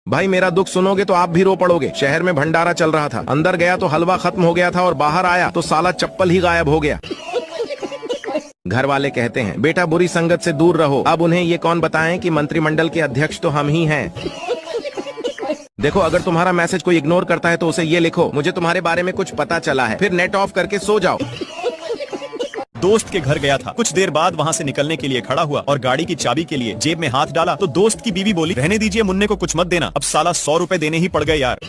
भाई मेरा दुख सुनोगे तो आप भी रो पड़ोगे। शहर में भंडारा चल रहा था, अंदर गया तो हलवा खत्म हो गया था और बाहर आया तो साला चप्पल ही गायब हो गया। घर वाले कहते हैं बेटा बुरी संगत से दूर रहो। अब उन्हें ये कौन बताएं कि मंत्रिमंडल के अध्यक्ष तो हम ही हैं। देखो अगर तुम्हारा मैसेज कोई इग्नोर करता है तो उसे ये लिखो, मुझे तुम्हारे बारे में कुछ पता चला है, फिर नेट ऑफ करके सो जाओ। दोस्त के घर गया था, कुछ देर बाद वहाँ से निकलने के लिए खड़ा हुआ और गाड़ी की चाबी के लिए जेब में हाथ डाला तो दोस्त की बीवी बोली रहने दीजिए, मुन्ने को कुछ मत देना। अब साला 100 रुपए देने ही पड़ गए यार।